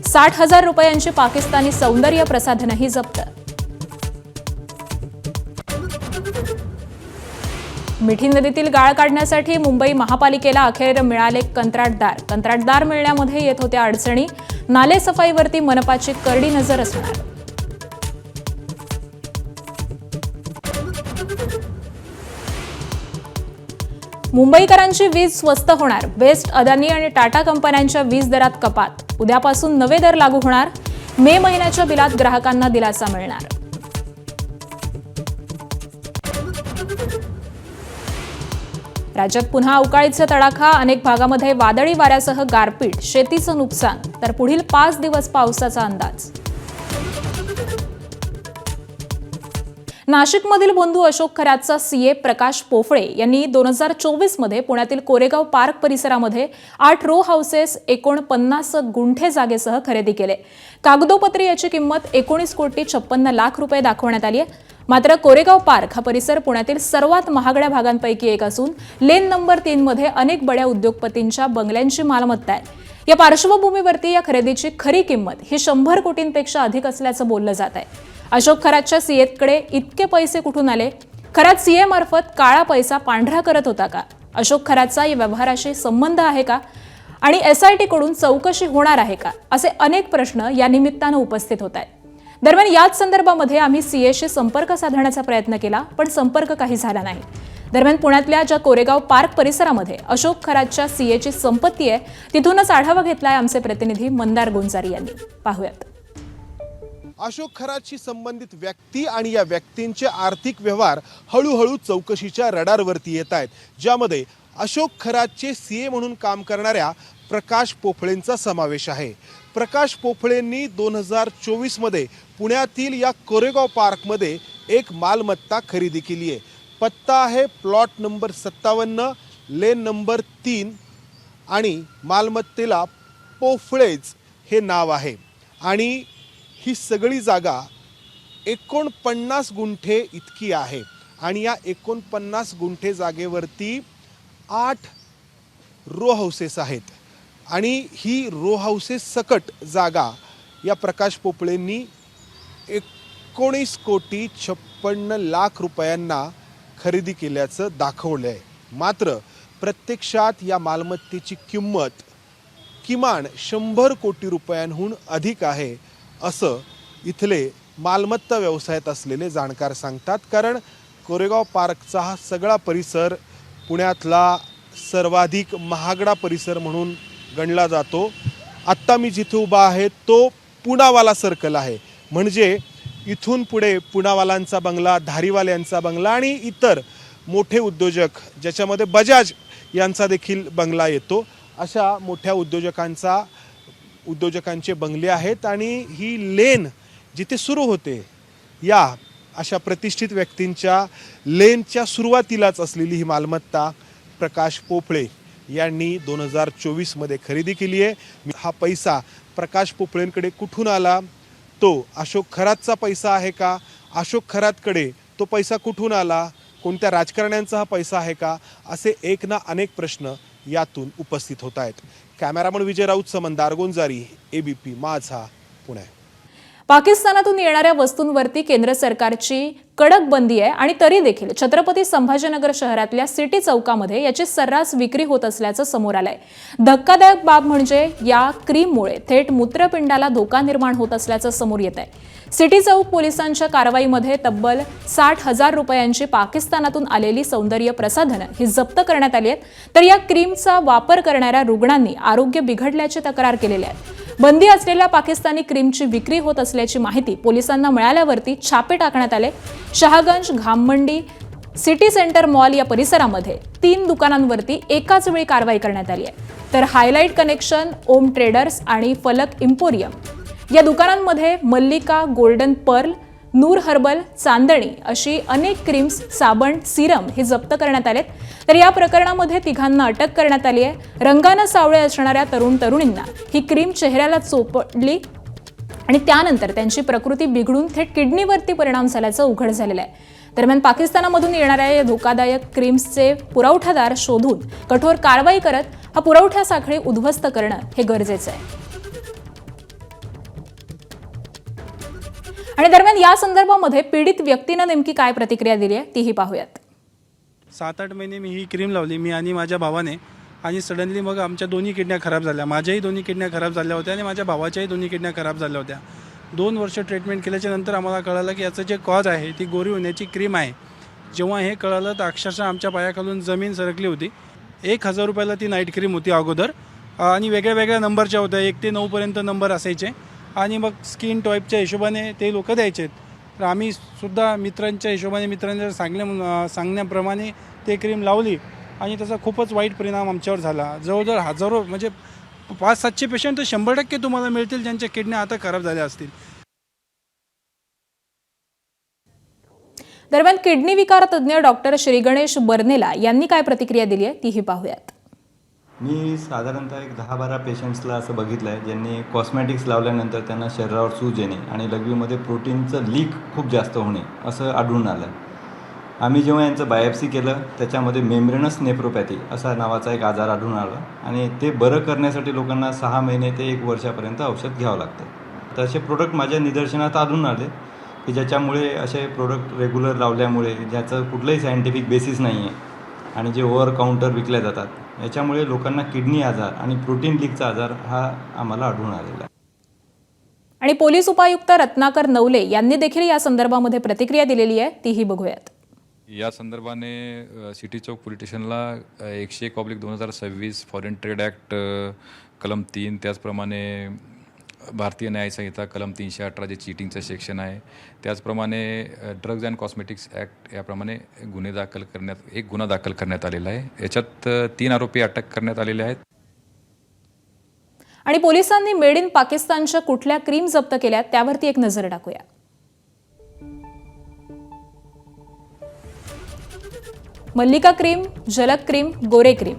Speaker 1: 60,000 रुपयांची पाकिस्तानी सौंदर्य प्रसाधनही जप्त. मिठी नदीतील गाळ काढण्यासाठी मुंबई महापालिकेला अखेर मिळाले कंत्राटदार मिळण्यामध्ये येत होत्या अडचणी. नाले सफाईवरती मनपाची करडी नजर असणार. मुंबईकरांची वीज स्वस्त होणार. बेस्ट, अदानी आणि टाटा कंपन्यांच्या वीज दरात कपात. उद्यापासून नवे दर लागू होणार. मे महिन्याच्या बिलात ग्राहकांना दिलासा मिळणार. राज्यात पुन्हा अवकाळीचा तडाखा. अनेक भागामध्ये वादळी वाऱ्यासह गारपीट, शेतीचं नुकसान. तर पुढील 5 दिवस पावसाचा अंदाज. नाशिकमधील बंधू अशोक खरातचा सीए प्रकाश पोफळे यांनी 2024 मध्ये पुण्यातील कोरेगाव पार्क परिसरामध्ये 8 रो हाऊसेस 49 गुंठे जागेसह खरेदी केले. कागदोपत्री याची किंमत 19,56,00,000 रुपये दाखवण्यात आली आहे. मात्र कोरेगाव पार्क हा परिसर पुण्यातील सर्वात महागड्या भागांपैकी एक असून लेन नंबर 3 मध्ये अनेक बड्या उद्योगपतींच्या बंगल्यांची मालमत्ता आहे. या पार्श्वभूमीवरती या खरेदीची खरी किंमत ही 100 कोटींपेक्षा अधिक असल्याचं बोललं जात आहे. अशोक खरातच्या सीएकडे इतके पैसे कुठून आले? खरात सीए मार्फत काळा पैसा पांढरा करत होता का? अशोक खरातचा या व्यवहाराशी संबंध आहे का? आणि SIT कडून चौकशी होणार आहे का? असे अनेक प्रश्न या निमित्तानं उपस्थित होत आहेत. दरम्यान याच संदर्भामध्ये आम्ही सीएशी संपर्क साधण्याचा प्रयत्न केला, पण संपर्क काही झाला नाही. दरम्यान पुण्यातल्या ज्या कोरेगाव पार्क परिसरामध्ये अशोक खरातच्या सीएची संपत्ती आहे, तिथूनच आढावा घेतलाय आमचे प्रतिनिधी मंदार गुंजारी यांनी. पाहूयात.
Speaker 7: अशोक खरातशी संबंधित व्यक्ती आणि या व्यक्तींचे आर्थिक व्यवहार हळूहळू चौकशीच्या रडारवरती येत आहेत, ज्यामध्ये अशोक खरातचे सीए म्हणून काम करणाऱ्या प्रकाश पोफळेंचा समावेश आहे. प्रकाश पोफळेंनी 2024 मध्ये पुण्यातील या कोरेगाव पार्कमध्ये एक मालमत्ता खरेदी केली आहे. पत्ता आहे प्लॉट नंबर 57, लेन नंबर 3 आणि मालमत्तेला पोफळेज हे नाव आहे. आणि ही सगळी जागा 49 गुंठे इतकी आहे. आणि या 49 गुंठे जागेवरती 8 रो हाऊसेस आहेत. आणि ही रो हाऊसेस सकट जागा या प्रकाश पोफळेंनी 19,56,00,000 रुपयांना खरेदी केल्याचं दाखवलं आहे. मात्र प्रत्यक्षात या मालमत्तेची किंमत किमान 100 कोटी रुपयांहून अधिक आहे, असं इथले मालमत्ता व्यवसायात असलेले जाणकार सांगतात. कारण कोरेगाव पार्कचा हा सगळा परिसर पुण्यातला सर्वाधिक महागडा परिसर म्हणून गणला जातो. आत्ता मी जिथे उभा आहे तो पुनावाला सर्कल आहे. म्हणजे इथून पुढे पुनावालांचा बंगला, धारीवाल्यांचा बंगला आणि इतर मोठे उद्योजक, ज्याच्यामध्ये बजाज यांचा देखील बंगला येतो, अशा मोठ्या उद्योजकांचे बंगले आहेत. आणि ही लेन जिथे सुरू होते, या अशा प्रतिष्ठित व्यक्तींच्या लेनच्या सुरुवातीलाच असलेली ही मालमत्ता प्रकाश पोफळे यांनी 2024 मध्ये खरेदी केली आहे. हा पैसा प्रकाश पोफळेंकडे कुठून आला? तो अशोक खरातचा पैसा आहे का? अशोक खरातकडे तो पैसा कुठून आला? कोणत्या राजकारण्यांचा हा पैसा आहे का? असे एक ना अनेक प्रश्न यातून उपस्थित होत आहेत. कॅमेरामन विजय राऊत, मंदार गुंजारी, ABP माझा, पुणे.
Speaker 1: पाकिस्तानातून येणाऱ्या वस्तूंवरती केंद्र सरकारची कडक बंदी आहे आणि तरी देखील छत्रपती संभाजीनगर शहरातल्या सिटी चौकामध्ये याची सर्रास विक्री होत असल्याचं समोर आलंय. धक्कादायक बाब म्हणजे या क्रीममुळे थेट मूत्रपिंडाला धोका निर्माण होत असल्याचं समोर येत आहे. सिटी चौक पोलिसांच्या कारवाईमध्ये तब्बल 60,000 रुपयांची पाकिस्तानातून आलेली सौंदर्य प्रसाधनं ही जप्त करण्यात आली आहेत. तर या क्रीमचा वापर करणाऱ्या रुग्णांनी आरोग्य बिघडल्याची तक्रार केलेली आहे. बंदी असलेल्या पाकिस्तानी क्रीमची विक्री होत असल्याची माहिती पोलिसांना मिळाल्यावरती छापे टाकण्यात आले. शहागंज, घाममंडी, सिटी सेंटर मॉल या परिसरामध्ये 3 दुकानांवरती एकाच वेळी कारवाई करण्यात आली आहे. तर हायलाइट कनेक्शन, ओम ट्रेडर्स आणि फलक इम्पोरियम या दुकानांमध्ये मल्लिका, गोल्डन पर्ल, नूर हर्बल, चांदणी अशी अनेक क्रीम्स, साबण, सिरम हे जप्त करण्यात आलेत. तर या प्रकरणामध्ये 3घांना अटक करण्यात आली आहे. रंगानं सावळे असणाऱ्या तरुणींना ही क्रीम चेहऱ्याला चोपडली आणि त्यानंतर त्यांची प्रकृती बिघडून थेट किडनीवरती परिणाम झाल्याचं उघड झालेलं आहे. दरम्यान पाकिस्तानामधून येणाऱ्या या धोकादायक क्रीम्सचे पुरवठादार शोधून कठोर कारवाई करत हा पुरवठा साखळी उद्ध्वस्त करणं हे गरजेचं आहे. आणि दरम्यान या संदर्भामध्ये पीडित व्यक्तीनं नेमकी काय प्रतिक्रिया दिली आहे तीही पाहूयात.
Speaker 8: 7-8 महिने मी ही क्रीम लावली, मी आणि माझ्या भावाने, आणि सडनली मग आमच्या दोन्ही किडन्या खराब झाल्या. माझ्याही दोन्ही किडन्या खराब झाल्या होत्या आणि माझ्या भावाच्याही दोन्ही किडन्या खराब झाल्या होत्या. 2 वर्ष ट्रीटमेंट केल्याच्या नंतर आम्हाला कळालं की याचं जे कॉज आहे ती गोरी होण्याची क्रीम आहे. जेव्हा हे कळालं तर अक्षरशः आमच्या पायाखालून जमीन सरकली होती. 1000 रुपयाला ती नाईट क्रीम होती अगोदर, आणि वेगळ्या वेगळ्या नंबरच्या होत्या. 1 ते 9 पर्यंत नंबर असायचे आणि मग स्किन टाईपच्या हिशोबाने ते लोक द्यायचे. तर आम्ही सुद्धा मित्रांच्या हिशोबाने, मित्रांच्या सांगण्याप्रमाणे ते क्रीम लावली आणि त्याचा खूपच वाईट परिणाम आमच्यावर झाला. जवळजवळ हजारो, म्हणजे 500-700 पेशंट तर 100% तुम्हाला मिळतील ज्यांच्या किडन्या आता खराब झाल्या असतील.
Speaker 1: दरम्यान किडनी विकार तज्ज्ञ डॉक्टर श्रीगणेश बर्नेला यांनी काय प्रतिक्रिया दिली आहे तीही पाहूयात.
Speaker 9: मी साधारणतः एक 10-12 पेशंट्सला असं बघितलं आहे ज्यांनी कॉस्मॅटिक्स लावल्यानंतर त्यांना शरीरावर सूज येणे आणि लघवीमध्ये प्रोटीनचं लीक खूप जास्त होणे असं आढळून आलं. आम्ही जेव्हा यांचं बायोप्सी केलं त्याच्यामध्ये मेम्ब्रेनस नेफ्रोपॅथी असा नावाचा एक आजार आढळून आला आणि ते बरं करण्यासाठी लोकांना 6 महिने ते 1 वर्षापर्यंत औषध घ्यावं लागतं. तसे प्रोडक्ट माझ्या निदर्शनात आढळून आले की ज्याच्यामुळे असे प्रोडक्ट रेग्युलर लावल्यामुळे ज्याचं कुठलंही सायंटिफिक बेसिस नाही आहे आणि जे ओव्हर काउंटर विकल्या जातात याच्यामुळे लोकांना किडनी आजार आणि प्रोटीन लीकचा आजार हा आम्हाला आढळून आलेला आहे.
Speaker 1: आणि पोलीस उपायुक्त रत्नाकर नवले यांनी देखील या संदर्भामध्ये प्रतिक्रिया दिलेली आहे तीही बघूयात.
Speaker 10: या संदर्भाने सिटी चौक पोलीस स्टेशनला 101/2026 फॉरेन ट्रेड ॲक्ट कलम 3, त्याचप्रमाणे भारतीय न्याय संहिता कलम 318 जे चीटिंगचं सेक्शन आहे, त्याचप्रमाणे ड्रग्ज अँड कॉस्मेटिक्स ॲक्ट याप्रमाणे एक गुन्हा दाखल करण्यात आलेला आहे. याच्यात 3 आरोपी अटक करण्यात आलेले आहेत.
Speaker 1: आणि पोलिसांनी मेड इन पाकिस्तानच्या कुठल्या क्रीम जप्त केल्या त्यावरती एक नजर टाकूया. मल्लिका क्रीम, झलक क्रीम, गोरे क्रीम,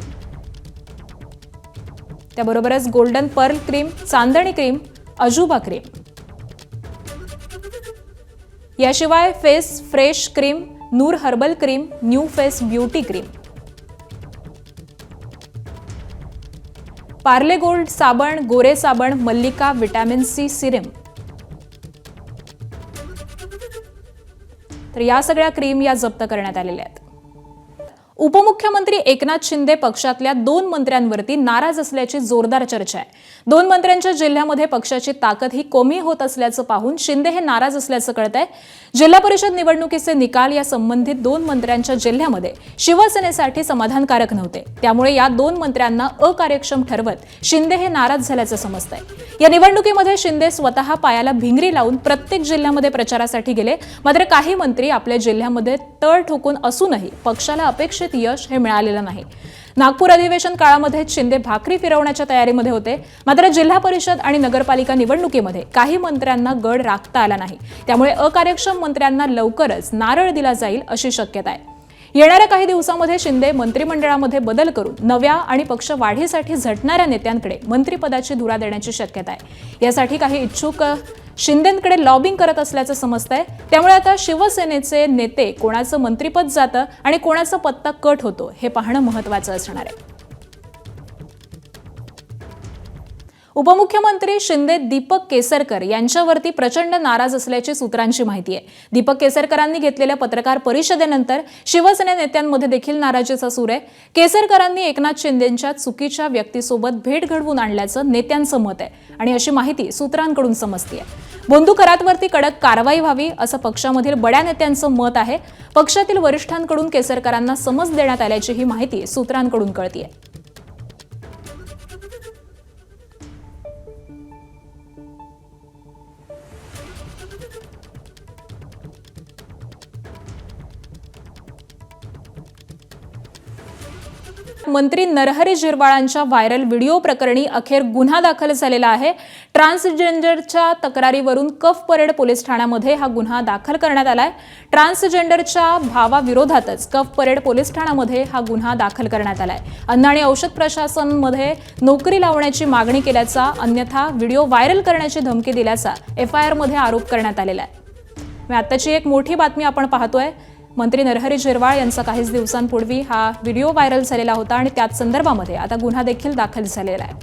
Speaker 1: त्याबरोबरच गोल्डन पर्ल क्रीम, चांदणी क्रीम, अजुबा क्रीम, याशिवाय face fresh cream, Noor herbal cream, new face beauty cream, Parle gold साबण, गोरे साबण, मल्लिका विटॅमिन सी सिरम. तर या सगळ्या क्रीम या जप्त करण्यात आलेल्या आहेत. उपमुख्यमंत्री एकनाथ शिंदे पक्षातल्या 2 मंत्र्यांवरती नाराज असल्याची जोरदार चर्चा आहे. 2 मंत्र्यांच्या जिल्ह्यामध्ये पक्षाची ताकद ही कमी होत असल्याचं पाहून शिंदे हे नाराज असल्याचं कळतंय. जिल्हा परिषद निवडणुकीचे निकाल या संबंधित 2 मंत्र्यांच्या जिल्ह्यामध्ये शिवसेनेसाठी समाधानकारक नव्हते. त्यामुळे या 2 मंत्र्यांना अकार्यक्षम ठरवत शिंदे हे नाराज झाल्याचं समजतंय. या निवडणुकीमध्ये शिंदे स्वतः पायाला भिंगरी लावून प्रत्येक जिल्ह्यामध्ये प्रचारासाठी गेले. मात्र काही मंत्री आपल्या जिल्ह्यामध्ये तळ ठोकून असूनही पक्षाला अपेक्षित यश हे मिळालेलं नाही. नागपूर अधिवेशन काळामध्ये शिंदे भाकरी फिरवण्याच्या तयारीमध्ये होते. मात्र जिल्हा परिषद आणि नगरपालिका निवडणुकीमध्ये काही मंत्र्यांना गड राखता आला नाही. त्यामुळे अकार्यक्षम मंत्र्यांना लवकरच नारळ दिला जाईल अशी शक्यता आहे. येणाऱ्या काही दिवसांमध्ये शिंदे मंत्रिमंडळामध्ये बदल करून नव्या आणि पक्ष वाढीसाठी झटणाऱ्या नेत्यांकडे मंत्रिपदाची धुरा देण्याची शक्यता आहे. यासाठी काही इच्छुक शिंदेंकडे लॉबिंग करत असल्याचं समजतंय. त्यामुळे आता शिवसेनेचे नेते कोणाचं मंत्रिपद जातं आणि कोणाचा पत्ता कट होतो हे पाहणं महत्त्वाचं असणार आहे. उपमुख्यमंत्री शिंदे दीपक केसरकर यांच्यावरती प्रचंड नाराज असल्याची सूत्रांची माहिती आहे. दीपक केसरकरांनी घेतलेल्या पत्रकार परिषदेनंतर शिवसेना नेत्यांमध्ये देखील नाराजीचा सूर आहे. केसरकरांनी एकनाथ शिंदेंच्या चुकीच्या व्यक्तीसोबत भेट घडवून आणल्याचं नेत्यांचं मत आहे आणि अशी माहिती सूत्रांकडून समजते. बंधू करातवरती कडक कारवाई व्हावी असं पक्षामधील बड्या नेत्यांचं मत आहे. पक्षातील वरिष्ठांकडून केसरकरांना समज देण्यात आल्याची ही माहिती सूत्रांकडून कळतीये. मंत्री नरहरी झिरवाळांच्या व्हायरल व्हिडिओ प्रकरणी अखेर गुन्हा दाखल झालेला आहे. ट्रान्सजेंडरच्या तक्रारीवरून कफ परेड पोलीस ठाण्यामध्ये हा गुन्हा दाखल करण्यात आलाय. ट्रान्सजेंडरच्या भावाविरोधातच कफ परेड पोलीस ठाण्यामध्ये हा गुन्हा दाखल करण्यात आलाय. अन्न आणि औषध प्रशासनमध्ये नोकरी लावण्याची मागणी केल्याचा, अन्यथा व्हिडिओ व्हायरल करण्याची धमकी दिल्याचा FIR मध्ये आरोप करण्यात आलेला आहे. आताची एक मोठी बातमी आपण पाहतोय. मंत्री नरहरी झिरवाळ यांचा काहीच दिवसांपूर्वी हा व्हिडिओ व्हायरल झालेला होता आणि त्याच संदर्भामध्ये आता गुन्हा देखील दाखल झालेला आहे.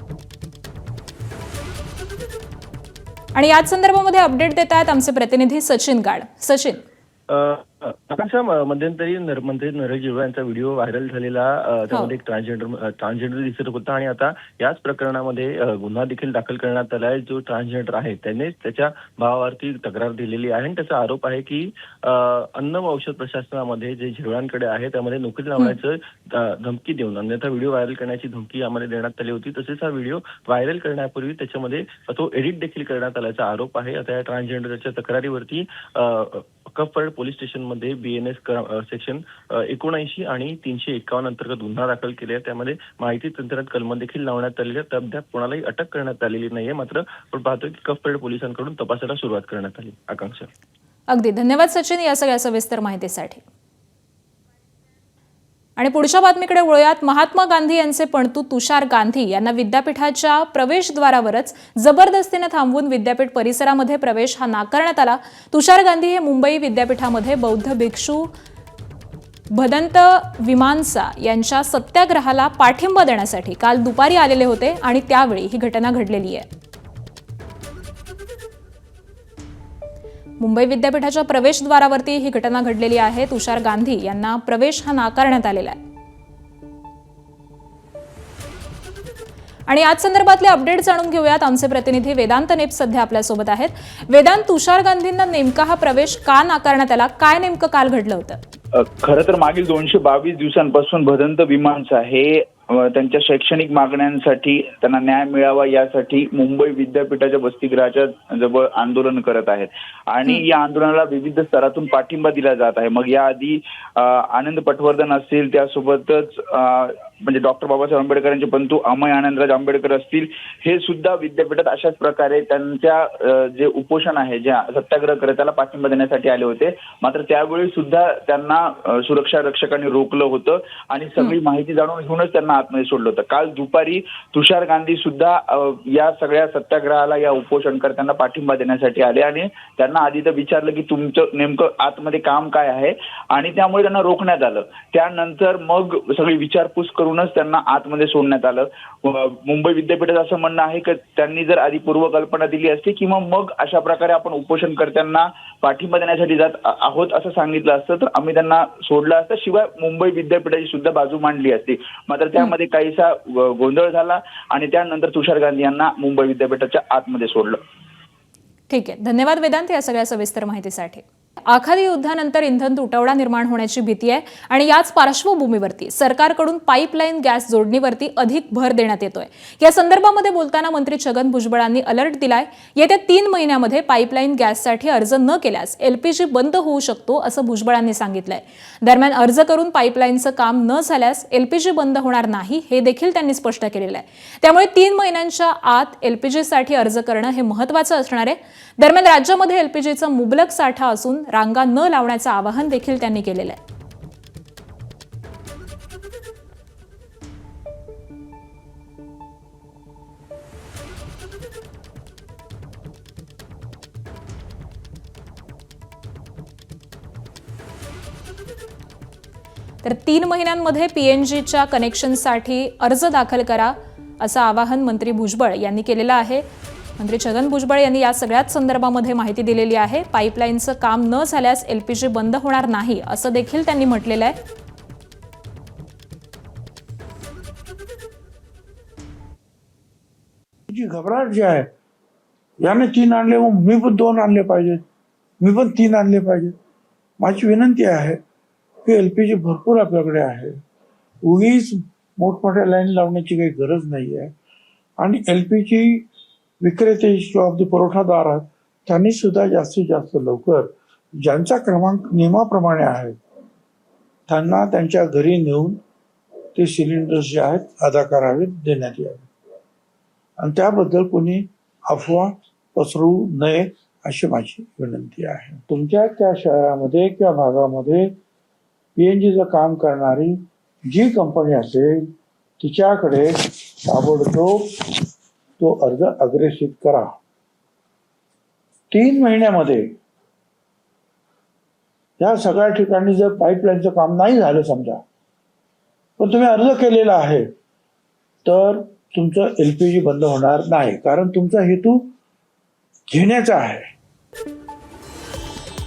Speaker 1: आणि याच संदर्भामध्ये अपडेट देत आहेत आमचे प्रतिनिधी सचिन गाड. सचिन,
Speaker 11: आकांक्षा, मध्यंतरी मंत्री नरहरी झिरवाळ यांचा व्हिडिओ व्हायरल झालेला, त्यामध्ये एक ट्रान्सजेंडर दिसत होता आणि आता याच प्रकरणामध्ये गुन्हा देखील दाखल करण्यात आला आहे. जो ट्रान्सजेंडर आहे त्याने त्याच्या भावावरती तक्रार दिलेली आहे आणि त्याचा आरोप आहे की अन्न व औषध प्रशासनामध्ये जे झिरवाळांकडे आहे त्यामध्ये नोकरी लावण्याचं धमकी देऊन, अन्यथा व्हिडिओ व्हायरल करण्याची धमकी यामध्ये देण्यात आली होती. तसेच हा व्हिडिओ व्हायरल करण्यापूर्वी त्याच्यामध्ये तो एडिट देखील करण्यात आल्याचा आरोप आहे. आता या ट्रान्सजेंडरच्या तक्रारीवरती कफ परेड पोलीस स्टेशनमध्ये BNS सेक्शन 79 आणि 351 अंतर्गत गुन्हा दाखल केले आहे. त्यामध्ये माहिती तंत्रज्ञान कलम देखील लावण्यात आलेली आहे. अद्याप कोणालाही अटक करण्यात आलेली नाहीये. मात्र आपण पाहतोय की कफ परेड पोलिसांकडून तपासाला सुरुवात करण्यात आली. आकांक्षा,
Speaker 1: अगदी धन्यवाद सचिन या सगळ्या सविस्तर माहितीसाठी. आणि पुढच्या बातमीकडे वळूयात. महात्मा गांधी यांचे पणतू तुषार गांधी यांना विद्यापीठाच्या प्रवेशद्वारावरच जबरदस्तीने थांबवून विद्यापीठ परिसरामध्ये प्रवेश हा नाकारण्यात आला. तुषार गांधी हे मुंबई विद्यापीठामध्ये बौद्ध भिक्षू भदंत विमानसा यांच्या सत्याग्रहाला पाठिंबा देण्यासाठी काल दुपारी आलेले होते आणि त्यावेळी ही घटना घडलेली आहे. मुंबई विद्यापीठाच्या प्रवेशद्वारावरती ही घटना घडलेली आहे. तुषार गांधी यांना प्रवेश हा नाकारण्यात आलेला आहे. आणि याच संदर्भातले अपडेट जाणून घेऊयात. आमचे प्रतिनिधी वेदांत नेप सध्या आपल्यासोबत आहेत. वेदांत, तुषार गांधींना नेमका हा प्रवेश का नाकारण्यात आला? काय नेमकं काल घडलं होतं?
Speaker 12: खरं तर मागील 222 दिवसांपासून भदंत विमानसा हे त्यांच्या शैक्षणिक मागण्यांसाठी त्यांना न्याय मिळावा यासाठी मुंबई विद्यापीठाच्या वसतिगृहाच्या जवळ आंदोलन करत आहेत आणि या आंदोलनाला विविध स्तरातून पाठिंबा दिला जात आहे. मग याआधी आनंद पटवर्धन असतील, त्यासोबतच म्हणजे डॉक्टर बाबासाहेब आंबेडकरांचे पणतू अमय आनंदराज आंबेडकर असतील, हे सुद्धा विद्यापीठात अशाच प्रकारे त्यांच्या जे उपोषण आहे, ज्या सत्याग्रह करत त्याला पाठिंबा देण्यासाठी आले होते. मात्र त्यावेळी सुद्धा त्यांना सुरक्षा रक्षकांनी रोखलं होतं आणि सगळी माहिती जाणून घेऊनच त्यांना आतमध्ये सोडलं होतं. काल दुपारी तुषार गांधी सुद्धा या सगळ्या सत्याग्रहाला, या उपोषणकर्त्यांना पाठिंबा देण्यासाठी आले आणि त्यांना आधी तर विचारलं की तुमचं नेमकं आतमध्ये काम काय आहे आणि त्यामुळे त्यांना रोखण्यात आलं. त्यानंतर मग सगळी विचारपूस करूनच त्यांना आतमध्ये सोडण्यात आलं. मुंबई विद्यापीठाचं असं म्हणणं आहे की त्यांनी जर आधी पूर्वकल्पना दिली असती किंवा मग अशा प्रकारे आपण उपोषणकर्त्यांना पाठिंबा देण्यासाठी जात आहोत असं सांगितलं असतं तर आम्ही त्यांना सोडलं असतं. शिवाय मुंबई विद्यापीठाची सुद्धा बाजू मांडली असती. मात्र त्यामध्ये काहीसा गोंधळ झाला आणि त्यानंतर तुषार गांधी यांना मुंबई विद्यापीठाच्या आतमध्ये सोडलं.
Speaker 1: ठीक आहे, धन्यवाद वेदांत या सगळ्या सविस्तर माहितीसाठी. आखाती युद्धानंतर इंधन तुटवडा निर्माण होण्याची भीती आहे आणि याच पार्श्वभूमीवरती सरकारकडून पाईपलाईन गॅस जोडणीवरती अधिक भर देण्यात येतोय. या संदर्भामध्ये बोलताना मंत्री छगन भुजबळांनी अलर्ट दिलाय. येत्या 3 महिन्यामध्ये पाईपलाईन गॅससाठी अर्ज न केल्यास LPG बंद होऊ शकतो असं भुजबळांनी सांगितलंय. दरम्यान अर्ज करून पाईपलाईनचं काम न झाल्यास LPG बंद होणार नाही हे देखील त्यांनी स्पष्ट केलेलं आहे. त्यामुळे 3 महिन्यांच्या आत LPG साठी अर्ज करणं हे महत्त्वाचं असणार आहे. दरम्यान राज्यामध्ये LPGचा मुबलक साठा असून रांगा न लावण्याचं आवाहन देखील त्यांनी केलेलं आहे. तर 3 महिन्यांमध्ये PNGच्या कनेक्शनसाठी अर्ज दाखल करा असं आवाहन मंत्री भुजबळ यांनी केलेलं आहे. मंत्री छगन भुजबळ यांनी या सगळ्याच संदर्भामध्ये माहिती दिलेली आहे. पाईपलाईनचं काम न झाल्यास LPG बंद होणार नाही असं देखील त्यांनी म्हटलेलं आहे.
Speaker 13: जी घबराट जी आहे, याने 3 आणले मग मी पण 2 आणले पाहिजेत, मी पण 3 आणले पाहिजेत. माझी विनंती आहे की LPG भरपूर आपल्याकडे आहे, उगीच मोठमोठ्या लाईन लावण्याची काही गरज नाही आहे. आणि LPG विक्रेते किंवा पुरवठादार आहेत त्यांनी सुद्धा जास्तीत जास्त लवकर ज्यांचा क्रमांक नियमाप्रमाणे आहे त्यांना त्यांच्या घरी नेऊन ते सिलेंडर्स जे आहेत अदा करावेत, देण्यात यावे. आणि त्याबद्दल कोणी अफवा पसरवू नये अशी माझी विनंती आहे. तुमच्या त्या शहरामध्ये किंवा भागामध्ये PNGचं काम करणारी जी कंपनी असेल तिच्याकडे ताबडतोब तो अर्ज अग्रेसित करा. 3 महिन्यामध्ये या सगळ्या ठिकाणी जर पाईपलाईनचं काम नाही झालं समजा, पण तुम्ही अर्ज केलेला आहे, तर तुमचं LPG बंद होणार नाही, कारण तुमचा हेतू घेण्याचा आहे.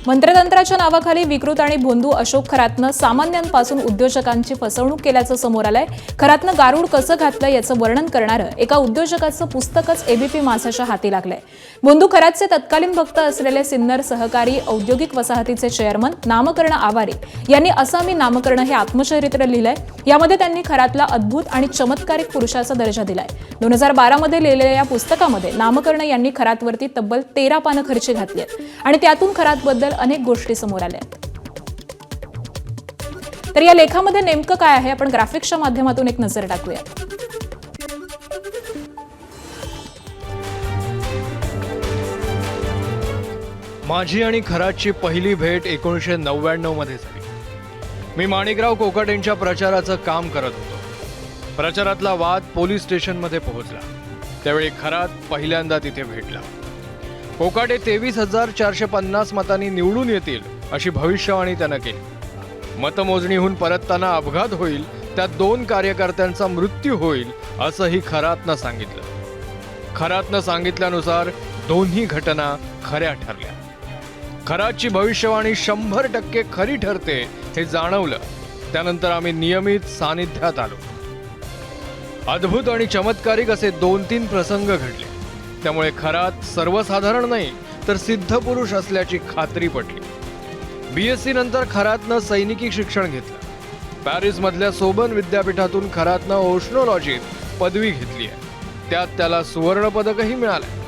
Speaker 1: मंत्रतंत्राच्या नावाखाली विकृत आणि भोंदू अशोक खरातनं सामान्यांपासून उद्योजकांची फसवणूक केल्याचं समोर आलंय. खरातनं गारूड कसं घातलं याचं वर्णन करणारं एका उद्योजकाचं पुस्तकच ABP माझाच्या हाती लागलंय. भोंदू खरातचे तत्कालीन भक्त असलेले सिन्नर सहकारी औद्योगिक वसाहतीचे चेअरमन नामकर्ण आवारे यांनी आसामी नामकर्ण हे आत्मचरित्र लिहिलंय. यामध्ये त्यांनी खरातला अद्भुत आणि चमत्कारिक पुरुषाचा दर्जा दिलाय. 2012 मध्ये लिहिलेल्या या पुस्तकामध्ये नामकर्ण यांनी खरातवरती तब्बल 13 पानं खर्ची घातली आहेत आणि त्यातून खरातबद्दल अनेक गोष्टी समोर आल्या. तर या लेखामध्ये नेमकं काय आहे आपण ग्राफिक्सच्या माध्यमातून एक नजर टाकूया.
Speaker 14: माझी आणि खरातची पहिली भेट 1999 मध्ये झाली. मी माणिकराव कोकाटेंच्या प्रचाराचं काम करत होतो. प्रचारातला वाद पोलीस स्टेशनमध्ये पोहोचला. त्यावेळी खरात पहिल्यांदा तिथे भेटला. कोकाटे 23,450 मतांनी निवडून येतील अशी भविष्यवाणी त्यानं केली. मतमोजणीहून परतताना अपघात होईल, त्यात 2 कार्यकर्त्यांचा मृत्यू होईल असंही खरातनं सांगितलं. खरातनं सांगितल्यानुसार दोन्ही घटना खऱ्या ठरल्या. खरातची भविष्यवाणी 100% खरी ठरते हे जाणवलं. त्यानंतर आम्ही नियमित सानिध्यात आलो. अद्भुत आणि चमत्कारिक असे 2-3 प्रसंग घडले. त्यामुळे खरात सर्वसाधारण नाही तर सिद्ध पुरुष असल्याची खात्री पटली. BSc नंतर खरातनं सैनिकी शिक्षण घेतलं. पॅरिसमधल्या सोबन विद्यापीठातून खरातनं ओशनोलॉजीत पदवी घेतली आहे. त्यात त्याला सुवर्ण पदकही मिळालंय.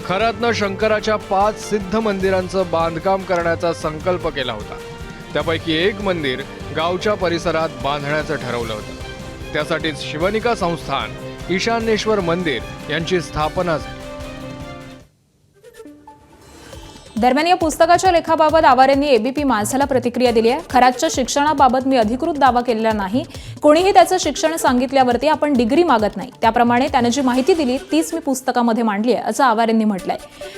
Speaker 14: खरातनं शंकराच्या 5 सिद्ध मंदिरांचं बांधकाम करण्याचा संकल्प केला होता. त्यापैकी एक मंदिर गावच्या परिसरात बांधण्याचं ठरवलं होतं. त्यासाठीच शिवनिका संस्थान, ईशान्येश्वर मंदिर यांची स्थापना झाली.
Speaker 1: दरम्यान या पुस्तकाच्या लेखाबाबत आवारेंनी ABP माझाला प्रतिक्रिया दिली आहे. खरातच्या शिक्षणाबाबत मी अधिकृत दावा केलेला नाही. कोणीही त्याचं शिक्षण सांगितल्यावरती आपण डिग्री मागत नाही. त्याप्रमाणे त्यानं जी माहिती दिली तीच मी पुस्तकामध्ये मांडली आहे असं आवारेंनी म्हटलंय.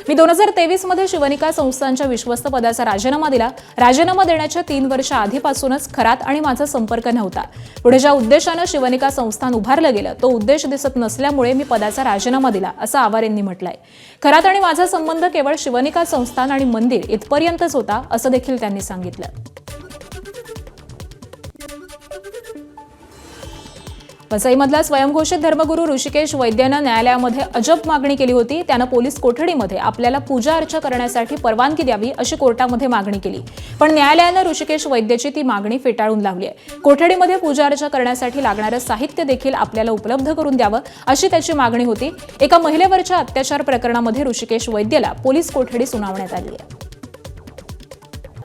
Speaker 1: मी 2023 मध्ये शिवनिका संस्थांच्या विश्वस्त पदाचा राजीनामा दिला. राजीनामा देण्याच्या 3 वर्ष आधीपासूनच खरात आणि माझा संपर्क नव्हता. पुढे ज्या उद्देशानं शिवनिका संस्थान उभारलं गेलं तो उद्देश दिसत नसल्यामुळे मी पदाचा राजीनामा दिला असं आवारेंनी म्हटलंय. खरात आणि माझा संबंध केवळ शिवनिका संस्थान आणि मंदिर इथपर्यंतच होता असं देखील त्यांनी सांगितलं. वसईमधला स्वयंघोषित धर्मगुरू ऋषिकेश वैद्यानं न्यायालयामध्ये अजब मागणी केली होती. त्यानं पोलीस कोठडीमध्ये आपल्याला पूजा अर्चा करण्यासाठी परवानगी द्यावी अशी कोर्टामध्ये मागणी केली. पण न्यायालयानं ऋषिकेश वैद्याची ती मागणी फेटाळून लावली आहे. कोठडीमध्ये पूजा अर्चा करण्यासाठी लागणारं साहित्य देखील आपल्याला उपलब्ध करून द्यावं अशी त्याची मागणी होती. एका महिलेवरच्या अत्याचार प्रकरणामध्ये ऋषिकेश वैद्याला पोलीस कोठडी सुनावण्यात आली आहे.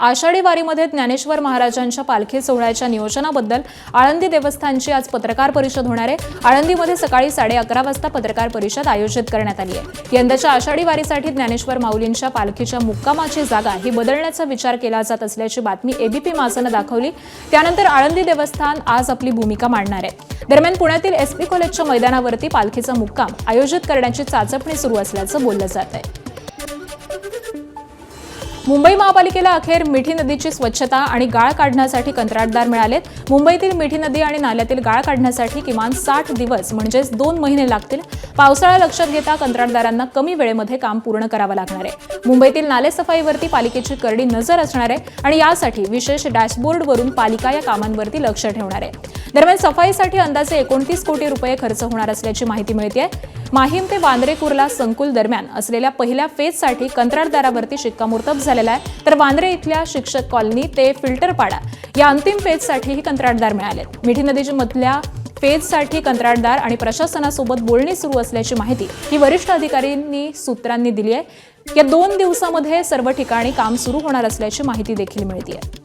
Speaker 1: आषाढी वारीमध्ये ज्ञानेश्वर महाराजांच्या पालखी सोहळ्याच्या नियोजनाबद्दल आळंदी देवस्थानची आज पत्रकार परिषद होणार आहे. आळंदीमध्ये सकाळी 11:30 वाजता पत्रकार परिषद आयोजित करण्यात आली आहे. यंदाच्या आषाढी वारीसाठी ज्ञानेश्वर माऊलींच्या पालखीच्या मुक्कामाची जागा ही बदलण्याचा विचार केला जात असल्याची बातमी ABP माझानं दाखवली. त्यानंतर आळंदी देवस्थान आज आपली भूमिका मांडणार आहे. दरम्यान पुण्यातील SP कॉलेजच्या मैदानावरती पालखीचा मुक्काम आयोजित करण्याची चाचपणी सुरू असल्याचं बोललं जात आहे. मुंबई महापालिकेला अखेर मिठी नदीची स्वच्छता आणि गाळ काढण्यासाठी कंत्राटदार मिळालेत. मुंबईतील मिठी नदी आणि नाल्यातील गाळ काढण्यासाठी किमान 60 दिवस म्हणजेच 2 महिने लागतील. पावसाळा लक्षात घेता कंत्राटदारांना कमी वेळेमध्ये काम पूर्ण करावं लागणार आहे. मुंबईतील नालेसफाईवरती पालिकेची करडी नजर असणार आहे आणि यासाठी विशेष डॅशबोर्डवरून पालिका या कामांवरती लक्ष ठेवणार आहे. दरम्यान सफाईसाठी अंदाजे 29 कोटी रुपये खर्च होणार असल्याची माहिती मिळते आहे. माहीम ते वांद्रे कुर्ला संकुल दरम्यान असलेल्या पहिल्या फेजसाठी कंत्राटदारावरती शिक्कामोर्तब झालेला आहे. तर वांद्रे इथल्या शिक्षक कॉलनी ते फिल्टरपाडा या अंतिम फेजसाठीही कंत्राटदार मिळालेत. मिठी नदीच्या मधल्या फेजसाठी कंत्राटदार आणि प्रशासनासोबत बोलणी सुरू असल्याची माहिती ही वरिष्ठ अधिकाऱ्यांनी सूत्रांनी दिली आहे. या 2 दिवसामध्ये सर्व ठिकाणी काम सुरू होणार असल्याची माहिती देखील मिळते आहे.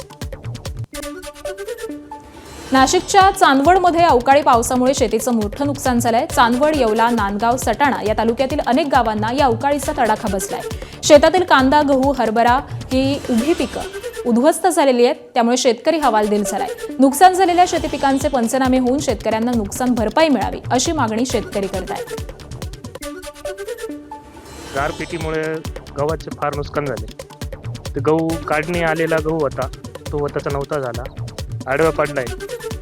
Speaker 1: नाशिकच्या चांदवडमध्ये अवकाळी पावसामुळे शेतीचं मोठं नुकसान झालंय. चांदवड, येवला, नांदगाव, सटाणा या तालुक्यातील अनेक गावांना या अवकाळीचा तडाखा बसलाय. शेतातील कांदा, गहू, हरभरा ही उभी पिकं उद्ध्वस्त झालेली आहेत. त्यामुळे शेतकरी हवालदिल झालाय. नुकसान झालेल्या शेती पिकांचे पंचनामे होऊन शेतकऱ्यांना नुकसान भरपाई मिळावी अशी मागणी शेतकरी करतायत.
Speaker 15: गारपिटीमुळे गव्हाचे फार नुकसान झाले. ते गहू काढणी आलेला गहू होता, तो त्याचा नव्हता झाला, आडवा पडलाय.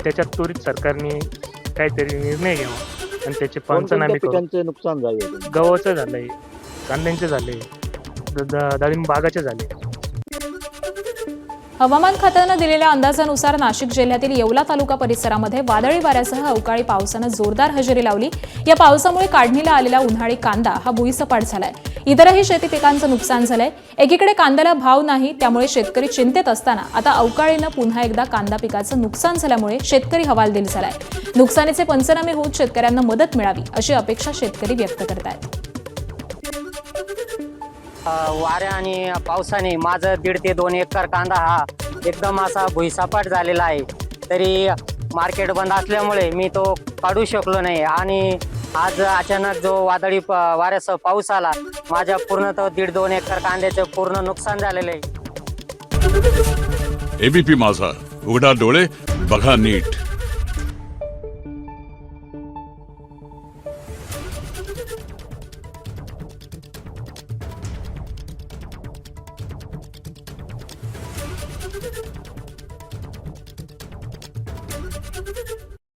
Speaker 15: त्याच्यात त्वरित सरकारने काहीतरी निर्णय घ्यावा आणि त्याचे पंचनामे करून.
Speaker 6: नुकसान झाले.
Speaker 15: गव्हाचं झालंय, कांद्यांचे झाले, डाळिंब बागाचे झाले.
Speaker 1: हवामान खात्यानं दिलेल्या अंदाजानुसार नाशिक जिल्ह्यातील येवला तालुका परिसरामध्ये वादळी वाऱ्यासह अवकाळी पावसानं जोरदार हजेरी लावली. या पावसामुळे काढणीला आलेला उन्हाळी कांदा हा भुईसपाट झालाय. इतरही शेती पिकांचं नुकसान झालंय. एकीकडे कांद्याला भाव नाही, त्यामुळे शेतकरी चिंतेत असताना आता अवकाळीनं पुन्हा एकदा कांदा पिकाचं नुकसान झाल्यामुळे शेतकरी हवालदिल झालाय. नुकसानीचे पंचनामे होऊन शेतकऱ्यांना मदत मिळावी अशी अपेक्षा शेतकरी व्यक्त करतायत.
Speaker 6: वाऱ्या आणि पावसाने माझं 1.5 ते 2 एकर कांदा हा एकदम असा भुईसपाट झालेला आहे. तरी मार्केट बंद असल्यामुळे मी तो काढू शकलो नाही आणि आज अचानक जो वादळी वाऱ्यासह पाऊस आला, माझ्या पूर्ण तो 1.5-2 एकर कांद्याचे पूर्ण नुकसान झालेले आहे.
Speaker 16: एबीपी माझा, उघडा डोळे बघा नीट.